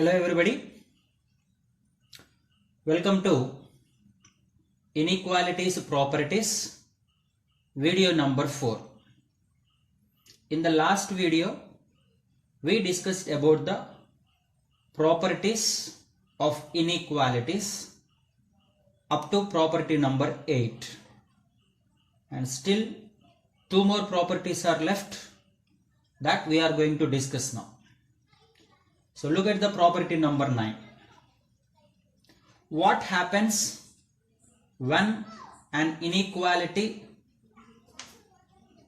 Hello everybody, welcome to Inequalities Properties video number 4. In the last video we discussed about the properties of inequalities up to property number 8, and still 2 more properties are left that we are going to discuss now. So look at the property number 9. What happens when an inequality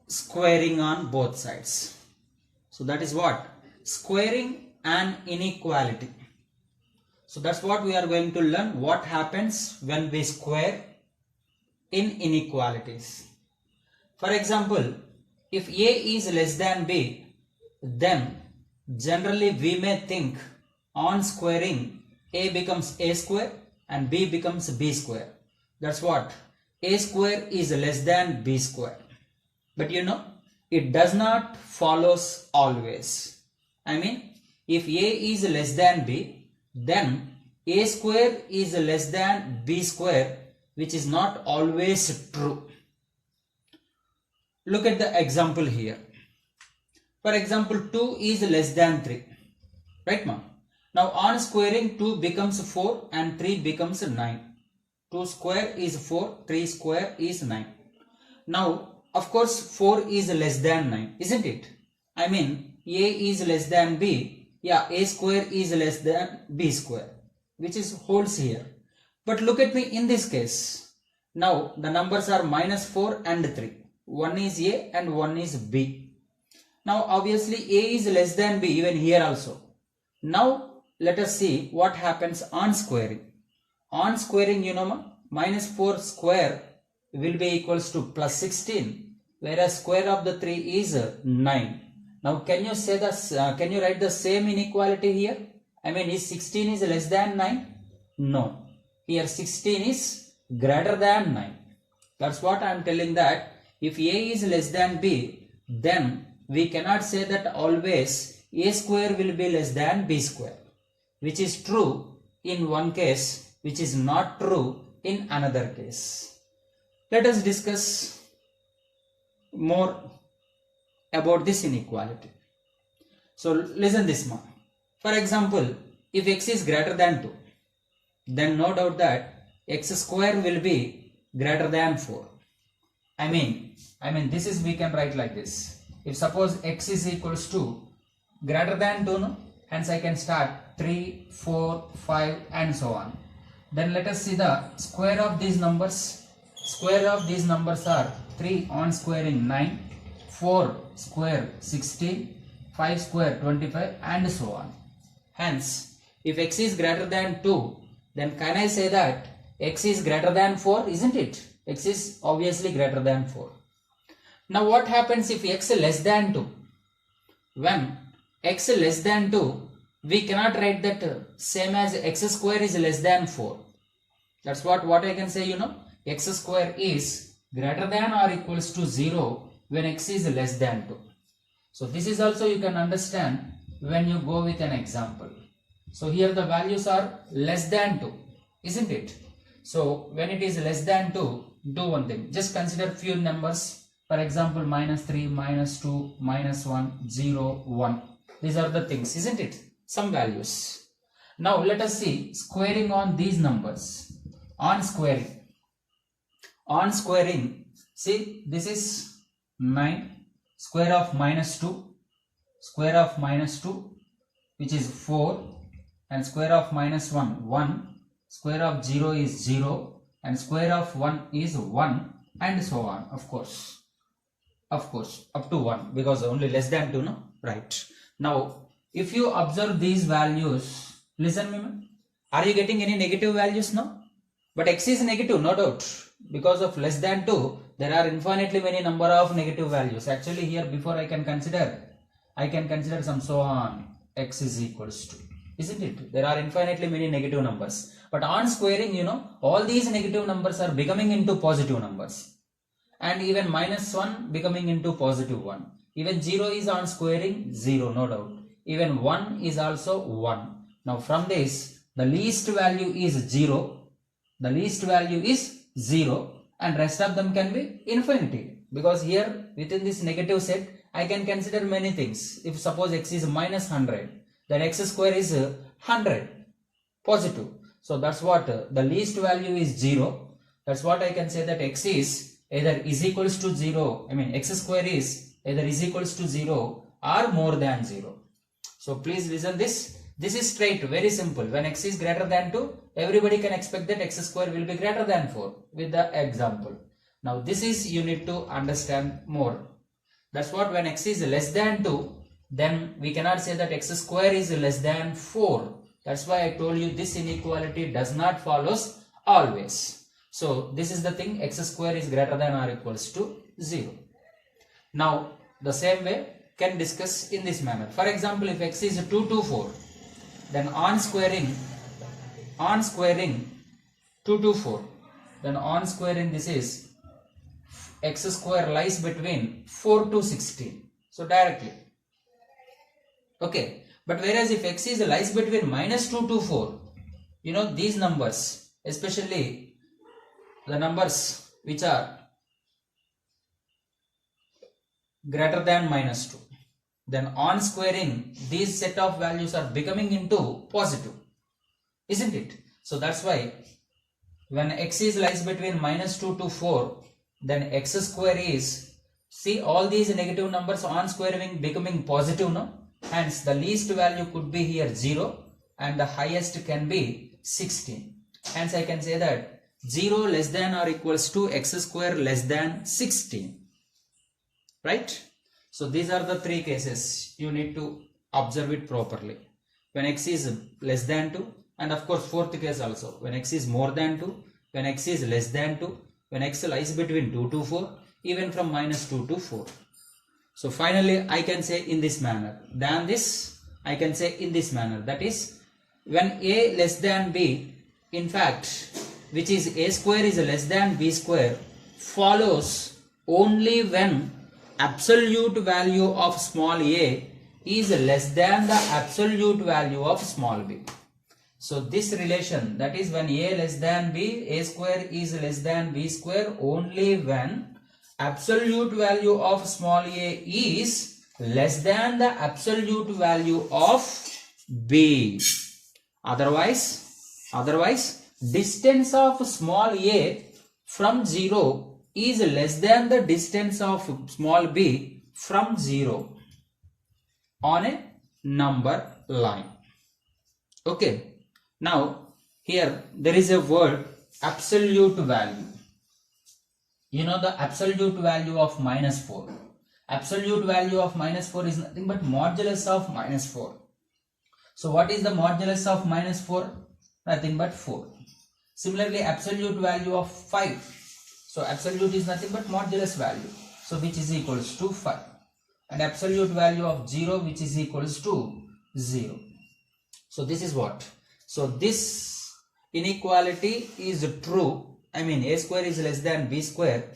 squaring on both sides? So that is what? Squaring an inequality. So that's what we are going to learn. What happens when we square in inequalities? For example, if A is less than B, then generally we may think on squaring A becomes A square and B becomes B square. That's what? A square is less than B square. But you know, it does not follows always. I mean, if A is less than B, then A square is less than B square, which is not always true. Look at the example here. For example, 2 is less than 3. Right, ma'am? Now on squaring, 2 becomes 4 and 3 becomes 9. 2 square is 4, 3 square is 9. Now, of course, 4 is less than 9, isn't it? I mean, A is less than B. Yeah, A square is less than B square, which is holds here. But look at me in this case. Now, the numbers are minus 4 and 3. One is A and one is B. Now obviously A is less than B even here also. Now let us see what happens on squaring. On squaring, you know, minus 4 square will be equals to plus 16, whereas square of the 3 is 9. Now can you say this? Can you write the same inequality here? I mean, is 16 is less than 9? No. Here 16 is greater than 9. That's what I am telling, that if A is less than B, then we cannot say that always A square will be less than B square, which is true in one case, which is not true in another case. Let us discuss more about this inequality. So listen this one. For example, if x is greater than 2, then no doubt that x square will be greater than 4. I mean this is, we can write like this. If suppose x is equals to greater than 2, no? Hence I can start 3, 4, 5 and so on. Then let us see the square of these numbers. Square of these numbers are 3 on squaring 9, 4 square 16, 5 square 25 and so on. Hence, if x is greater than 2, then can I say that x is greater than 4, isn't it? X is obviously greater than 4. Now what happens if x is less than 2? When x is less than 2, we cannot write that same as x square is less than 4. That's what I can say, you know. X square is greater than or equals to 0 when x is less than 2. So this is also you can understand when you go with an example. So here the values are less than 2, isn't it? So when it is less than 2, do one thing. Just consider few numbers. For example, minus 3, minus 2, minus 1, 0, 1. These are the things, isn't it? Some values. Now let us see squaring on these numbers. On squaring, see, this is 9, square of minus 2, square of minus 2, which is 4, and square of minus 1, 1, square of 0 is 0, and square of 1 is 1, and so on, of course, up to 1, because only less than 2, no? Right. Now, if you observe these values, listen me, are you getting any negative values now? But x is negative, no doubt. Because of less than 2, there are infinitely many number of negative values. Actually here, before I can consider some so on, x is equals to, isn't it? There are infinitely many negative numbers. But on squaring, you know, all these negative numbers are becoming into positive numbers. And even minus 1 becoming into positive 1. Even 0 is on squaring 0, no doubt. Even 1 is also 1. Now from this, the least value is 0. The least value is 0 and rest of them can be infinity. Because here within this negative set, I can consider many things. If suppose x is minus 100, then x square is 100 positive. So that's what the least value is 0. That's what I can say that x is either is equals to 0. I mean x square is either is equals to 0 or more than 0. So please listen this. This is straight, very simple. When x is greater than 2, everybody can expect that x square will be greater than 4 with the example. Now this is you need to understand more. That's what when x is less than 2, then we cannot say that x square is less than 4. That's why I told you this inequality does not follows always. So this is the thing, x square is greater than or equals to 0. Now the same way can discuss in this manner. For example, if x is 2 to 4, then on squaring 2 to 4, then on squaring this is x square lies between 4 to 16. So directly. Okay. But whereas if x is lies between minus 2 to 4, you know these numbers, especially the numbers which are greater than minus 2, then on squaring these set of values are becoming into positive, isn't it? So that's why when x is lies between minus 2 to 4, then x square is, see all these negative numbers on squaring becoming positive now. Hence the least value could be here 0 and the highest can be 16. Hence I can say that 0 less than or equals to x square less than 16. Right? So these are the three cases. You need to observe it properly. When x is less than 2, and of course fourth case also. When x is more than 2, when x is less than 2, when x lies between 2 to 4, even from minus 2 to 4. So finally I can say in this manner. Than this I can say in this manner. That is when a less than b, in fact which is a square is less than b square, follows only when absolute value of small a is less than the absolute value of small b. So this relation, that is when a less than b, a square is less than b square only when absolute value of small a is less than the absolute value of b. Otherwise distance of small a from 0 is less than the distance of small b from 0 on a number line. Okay. Now here there is a word absolute value. You know the absolute value of minus 4. Absolute value of minus 4 is nothing but modulus of minus 4. So what is the modulus of minus 4? Nothing but 4. Similarly, absolute value of 5. So absolute is nothing but modulus value. So which is equals to 5. And absolute value of 0 which is equals to 0. So this is what? So this inequality is true. I mean a square is less than b square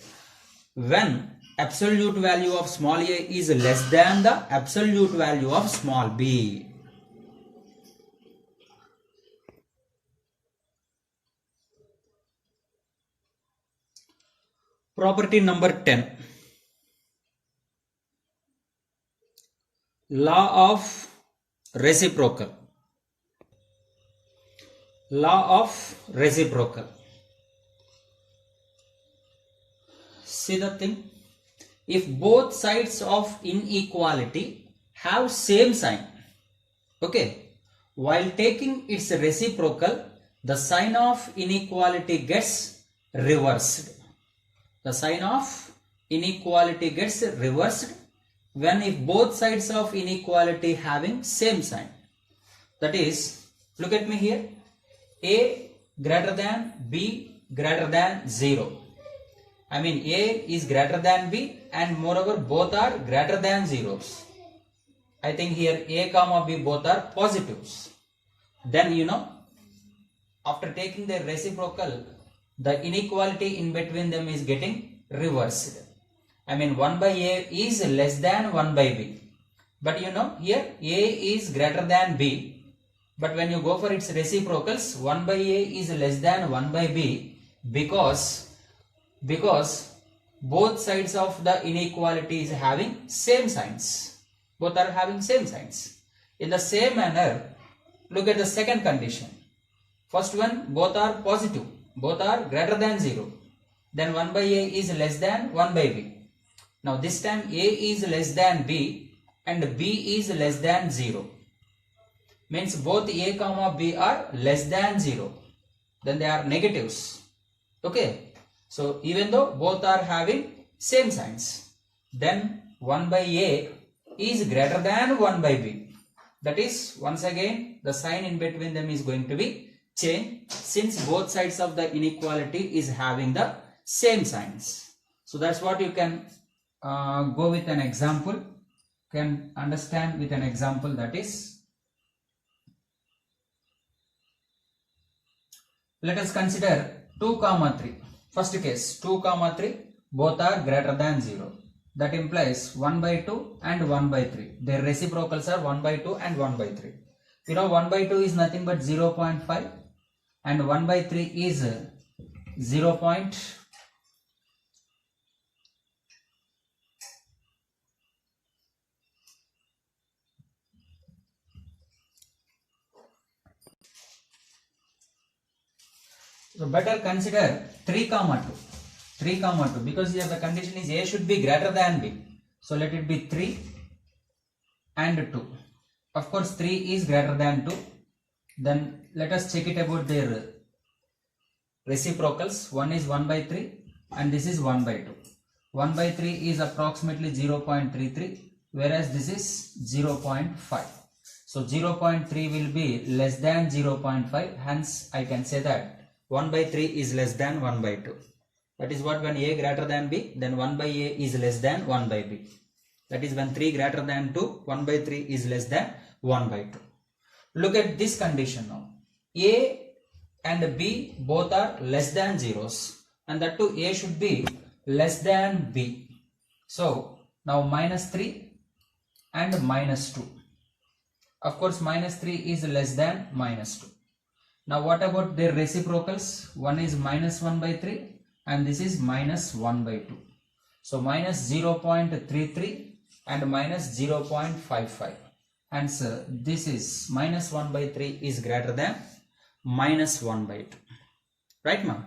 when absolute value of small a is less than the absolute value of small b. Property number 10. Law of reciprocal. Law of reciprocal. See the thing, if both sides of inequality have same sign, okay, while taking its reciprocal, the sign of inequality gets reversed. The sign of inequality gets reversed when if both sides of inequality having same sign. That is, look at me here, a greater than b greater than 0. I mean a is greater than b and moreover both are greater than zeros. I think here a comma b both are positives. Then you know, after taking the reciprocal, the inequality in between them is getting reversed. I mean 1 by a is less than 1 by b. But you know here a is greater than b But when you go for its reciprocals, 1 by a is less than 1 by b because both sides of the inequality is having same signs. Both are having same signs. In the same manner, look at the second condition. First one, both are positive. Both are greater than 0. Then 1 by a is less than 1 by b. Now this time a is less than b and b is less than 0. Means both a comma b are less than 0. Then they are negatives. Okay. So even though both are having same signs, then 1 by a is greater than 1 by b. That is, once again the sign in between them is going to be changed since both sides of the inequality is having the same signs. So that's what you can go with an example. Can understand with an example, that is, let us consider 2 comma 3. First case, 2 comma 3 both are greater than 0. That implies 1 by 2 and 1 by 3. Their reciprocals are 1 by 2 and 1 by 3. You know 1 by 2 is nothing but 0.5 and 1 by 3 is 0. So better consider 3 comma 2. 3 comma 2 because here the condition is a should be greater than b. So let it be 3 and 2. Of course 3 is greater than 2. Then let us check it about their reciprocals. One is 1 by 3 and this is 1 by 2. 1 by 3 is approximately 0.33 whereas this is 0.5. So 0.3 will be less than 0.5, hence I can say that 1 by 3 is less than 1 by 2. That is what, when a greater than b, then 1 by a is less than 1 by b. That is when 3 greater than 2, 1 by 3 is less than 1 by 2. Look at this condition now. A and b both are less than zeros, and that too a should be less than b. So now minus 3 and minus 2. Of course minus 3 is less than minus 2. Now what about their reciprocals? One is minus 1 by 3 and this is minus 1 by 2. So minus 0.33 and minus 0.55. Hence this is minus 1 by 3 is greater than minus 1 by 2. Right, ma'am?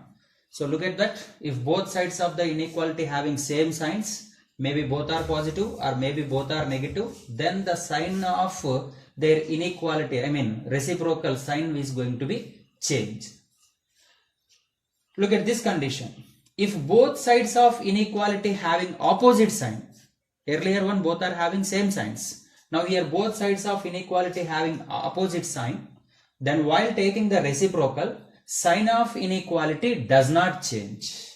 So look at that. If both sides of the inequality having same signs, maybe both are positive or maybe both are negative, then the sign of their inequality, I mean reciprocal sign, is going to be changed. Look at this condition. If both sides of inequality having opposite sign, earlier one both are having same signs, now here both sides of inequality having opposite sign, then while taking the reciprocal, sign of inequality does not change.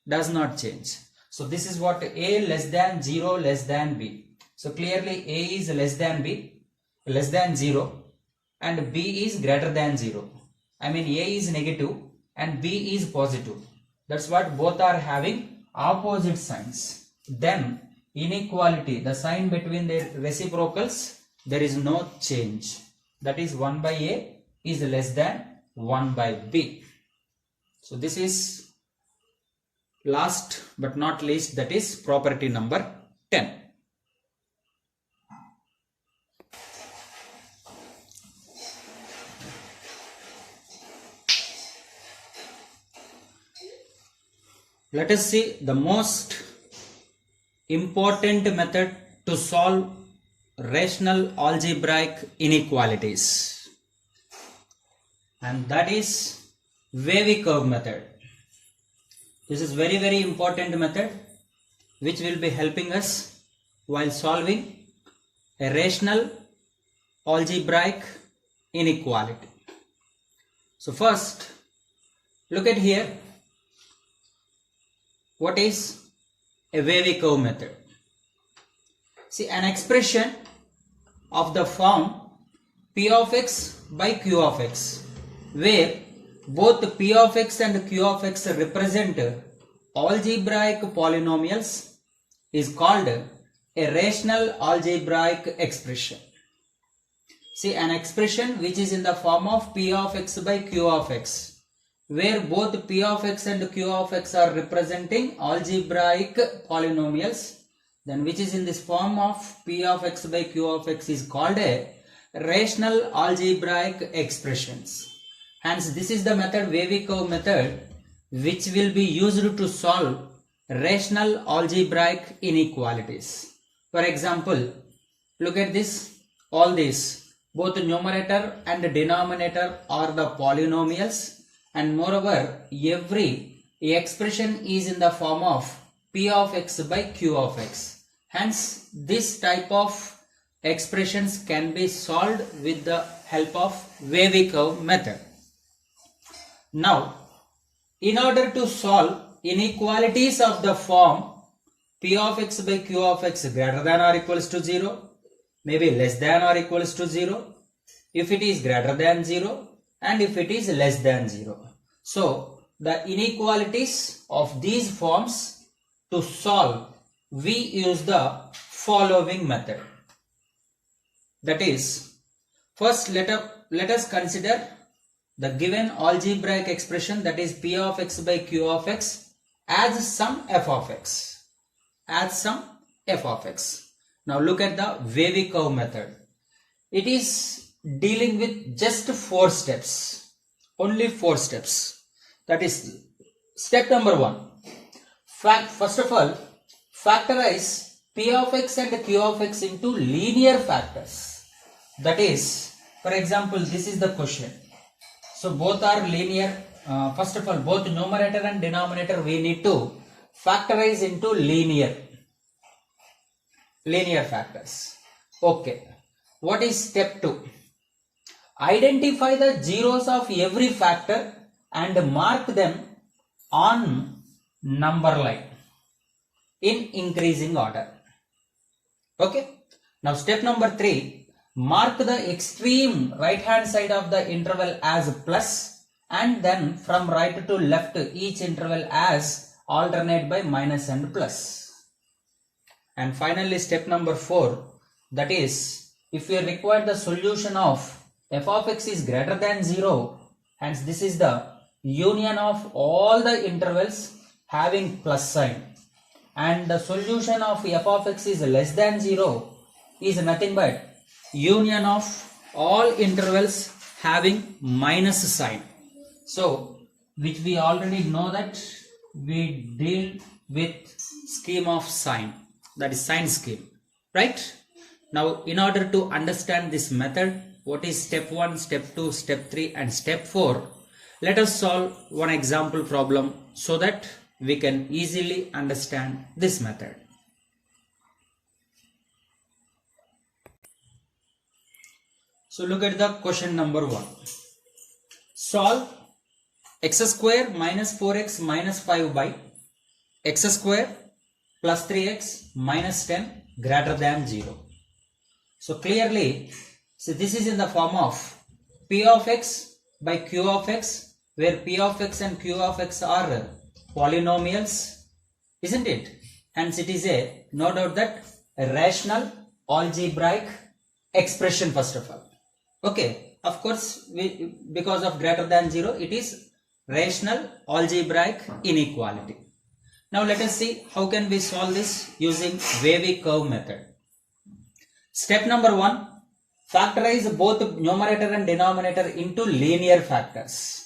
Does not change. So this is what, a less than 0 less than b. So clearly a is less than b, less than 0, and b is greater than 0. I mean a is negative and b is positive. That's what, both are having opposite signs. Then inequality, the sign between the reciprocals, there is no change. That is 1 by a is less than 1 by b. So this is last but not least, that is property number 10. Let us see the most important method to solve rational algebraic inequalities, and that is wavy curve method. This is very important method which will be helping us while solving a rational algebraic inequality. So first, look at here. What is a wavy curve method? See, an expression of the form p of x by q of x, where both p of x and q of x represent algebraic polynomials, is called a rational algebraic expression. See, an expression which is in the form of p of x by q of x, where both p of x and q of x are representing algebraic polynomials, then which is in this form of p of x by q of x is called a rational algebraic expressions. Hence, this is the method, wavy curve method, which will be used to solve rational algebraic inequalities. For example, look at this, all these, both the numerator and the denominator are the polynomials, and moreover, every expression is in the form of p of x by q of x. Hence, this type of expressions can be solved with the help of wavy curve method. Now, in order to solve inequalities of the form p of x by q of x greater than or equals to 0, maybe less than or equals to 0, if it is greater than 0, and if it is less than 0. So, the inequalities of these forms, to solve, we use the following method. That is, first let us consider the given algebraic expression, that is p of x by q of x, as some f of x. As some f of x. Now look at the wavy curve method. It is dealing with just 4 steps. Only 4 steps. That is step number 1. First of all, factorize p of x and q of x into linear factors. That is, for example, this is the question. So both are linear. First of all, both numerator and denominator we need to factorize into linear factors. Okay. What is step 2? Identify the zeros of every factor and mark them on number line in increasing order. Okay. Now step number 3. Mark the extreme right hand side of the interval as plus, and then from right to left each interval as alternate by minus and plus. And finally step number 4, that is, if we require the solution of f of x is greater than 0, hence this is the union of all the intervals having plus sign, and the solution of f of x is less than 0 is nothing but union of all intervals having minus sign. So, which we already know that we deal with scheme of sign, that is sign scheme, right? Now, in order to understand this method, what is step 1, step 2, step 3 and step 4, let us solve one example problem so that we can easily understand this method. So look at the question number 1. Solve x square minus 4x minus 5 by x square plus 3x minus 10 greater than 0. So clearly, so this is in the form of p of x by q of x, where p of x and q of x are polynomials, isn't it? Hence it is a, no doubt that, a rational algebraic expression first of all. Okay, of course, because of greater than 0, it is rational algebraic inequality. Now let us see how can we solve this using wavy curve method. Step number 1, factorize both numerator and denominator into linear factors.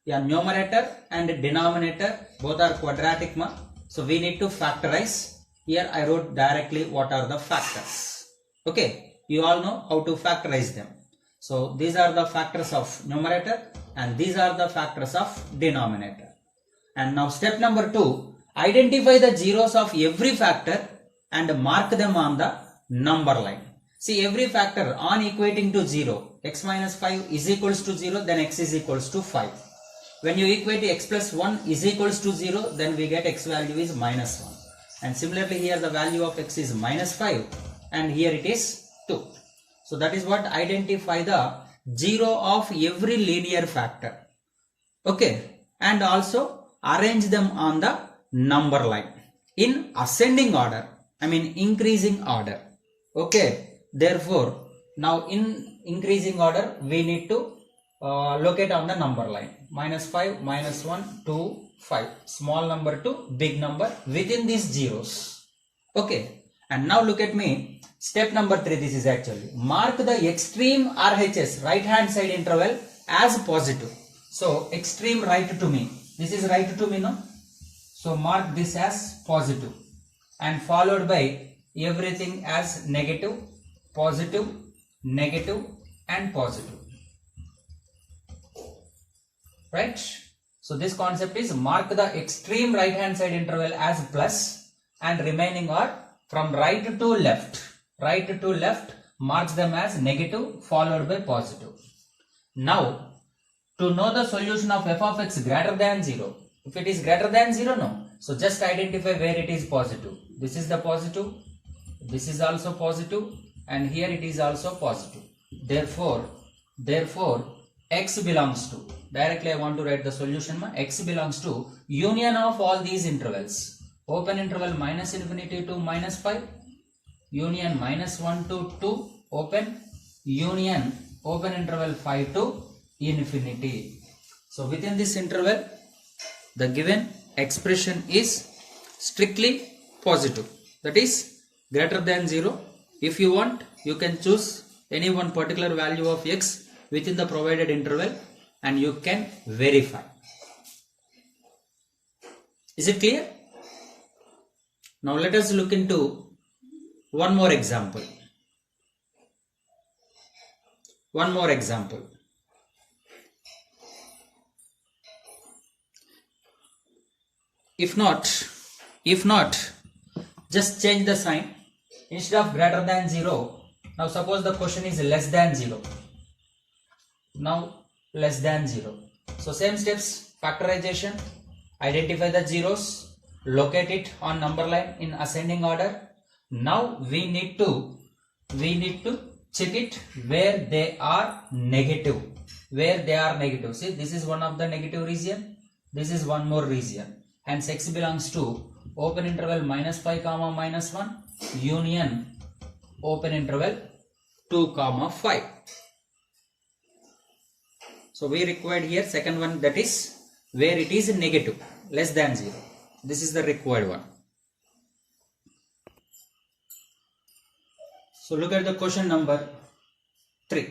Yeah, numerator and denominator both are quadratic, so we need to factorize. Here I wrote directly what are the factors. Okay, you all know how to factorize them. So these are the factors of numerator and these are the factors of denominator. And now step number 2, identify the zeros of every factor and mark them on the number line. See, every factor on equating to 0, x minus 5 is equals to 0, then x is equals to 5. When you equate x plus 1 is equals to 0, then we get x value is minus 1. And similarly here the value of x is minus 5 and here it is 2. So that is what identify the zero of every linear factor. Okay, and also arrange them on the number line in ascending order, I mean increasing order. Okay, therefore now in increasing order, we need to locate on the number line. -5, -1, 2, 5. Small number to big number within these zeros. Okay. And now look at me. Step number 3, this is actually. Mark the extreme RHS, right hand side interval, as positive. So, extreme right to me. This is right to me, no? So, mark this as positive. And followed by everything as negative, positive, negative and positive. Right? So, this concept is mark the extreme right hand side interval as plus and remaining are from right to left. Right to left marks them as negative followed by positive. Now, to know the solution of f of x greater than 0, if it is greater than 0, no. So, just identify where it is positive. This is the positive, this is also positive and here it is also positive. Therefore, x belongs to, directly I want to write the solution, x belongs to union of all these intervals. Open interval -infinity to -5, union -1 to 2, open, union open interval 5 to infinity. So within this interval, the given expression is strictly positive, that is greater than 0. If you want, you can choose any one particular value of x within the provided interval and you can verify. Is it clear? Now let us look into one more example. One more example. If not, just change the sign. Instead of greater than 0, now suppose the question is less than 0. Now less than 0. So same steps, factorization, identify the zeros, locate it on number line in ascending order. Now we need to check it where they are negative. Where they are negative. See, this is one of the negative region. This is one more region. Hence x belongs to open interval -5, -1, union open interval 2, 5. So we required here second one, that is where it is negative, less than 0. This is the required one. So look at the question number 3.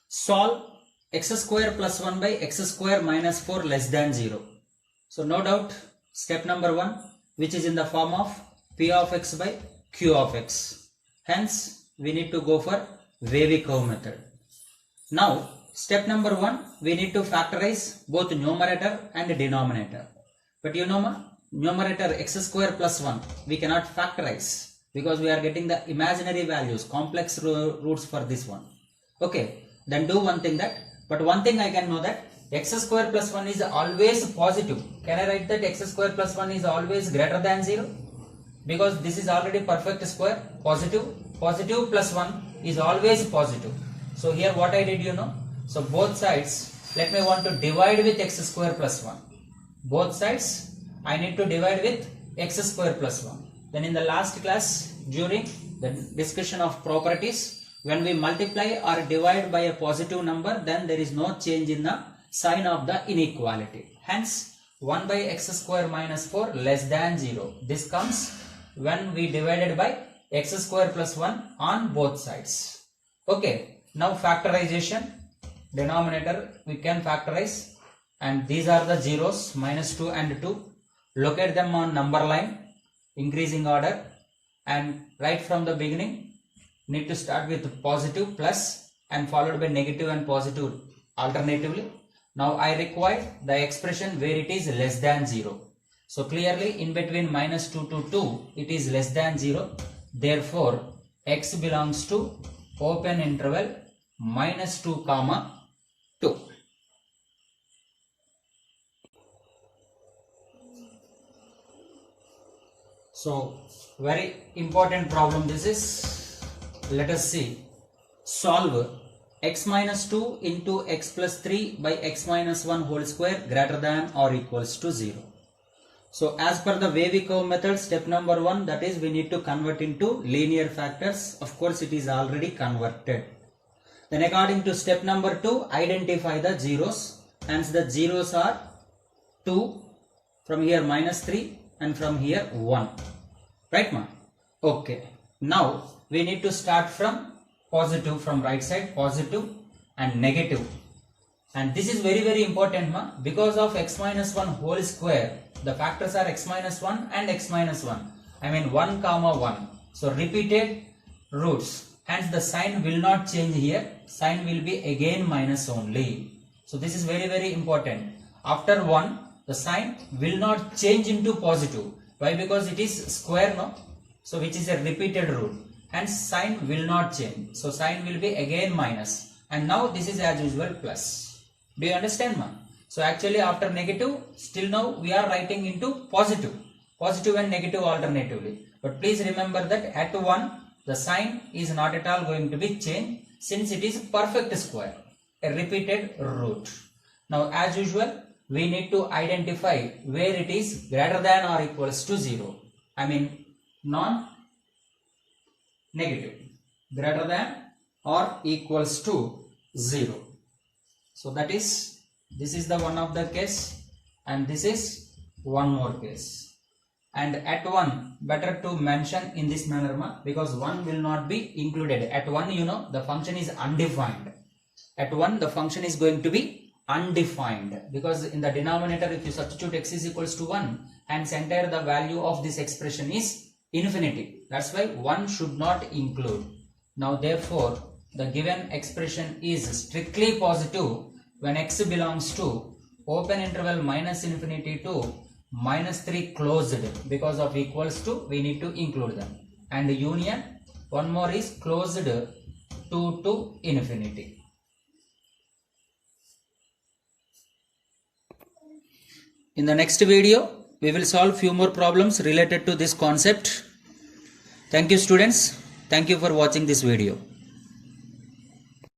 Solve x square plus 1 by x square minus 4 less than 0. So no doubt step number 1, which is in the form of p of x by q of x. Hence we need to go for wavy curve method. Now step number 1, we need to factorize both numerator and denominator. But you know, numerator x square plus 1 we cannot factorize because we are getting the imaginary values, complex roots for this one. Okay, then do one thing that, but one thing I can know that x square plus 1 is always positive. Can I write that x square plus 1 is always greater than 0? Because this is already perfect square, positive. Positive plus 1 is always positive. So here what I did, you know, so both sides, let me want to divide with x square plus 1. Both sides I need to divide with x square plus 1. Then in the last class, during the discussion of properties, when we multiply or divide by a positive number, then there is no change in the sign of the inequality. Hence 1 by x square minus 4 less than 0. This comes when we divided by x square plus 1 on both sides. Okay, now factorization. Denominator we can factorize, and these are the zeros, -2 and 2. Locate them on number line, increasing order, and right from the beginning need to start with positive plus and followed by negative and positive alternatively. Now I require the expression where it is less than 0. So clearly in between -2 to 2 it is less than 0. Therefore x belongs to open interval -2, 2. So very important problem this is. Let us see. Solve x minus 2 into x plus 3 by x minus 1 whole square greater than or equals to 0. So as per the wavy curve method, step number 1, that is we need to convert into linear factors. Of course it is already converted. Then according to step number 2, identify the zeros. Hence the zeros are 2, from here minus 3, and from here 1. Right, ma? Okay. Now we need to start from positive, from right side, positive and negative. And this is very, very important, ma, because of x minus 1 whole square. The factors are x minus 1 and x minus 1. I mean 1 comma 1. So repeated roots. Hence the sign will not change here. Sign will be again minus only. So this is very, very important. After 1, the sign will not change into positive. Why? Because it is square, no? So which is a repeated root. Hence sign will not change. So sign will be again minus. And now this is as usual plus. Do you understand, ma? So actually after negative, still now we are writing into positive. Positive and negative alternatively. But please remember that at 1, the sign is not at all going to be changed since it is perfect square, a repeated root. Now as usual, we need to identify where it is greater than or equals to 0. I mean non-negative, greater than or equals to 0. So that is, this is the one of the case and this is one more case. And at 1, better to mention in this manner, ma, because 1 will not be included. At 1, you know, the function is undefined. At 1, the function is going to be undefined, because in the denominator, if you substitute x is equals to 1, and enter the value of this expression is infinity. That's why 1 should not include. Now therefore, the given expression is strictly positive when x belongs to open interval minus infinity to minus 3 closed. Because of equals to, we need to include them. And the union, one more is closed to infinity. In the next video, we will solve few more problems related to this concept. Thank you, students. Thank you for watching this video.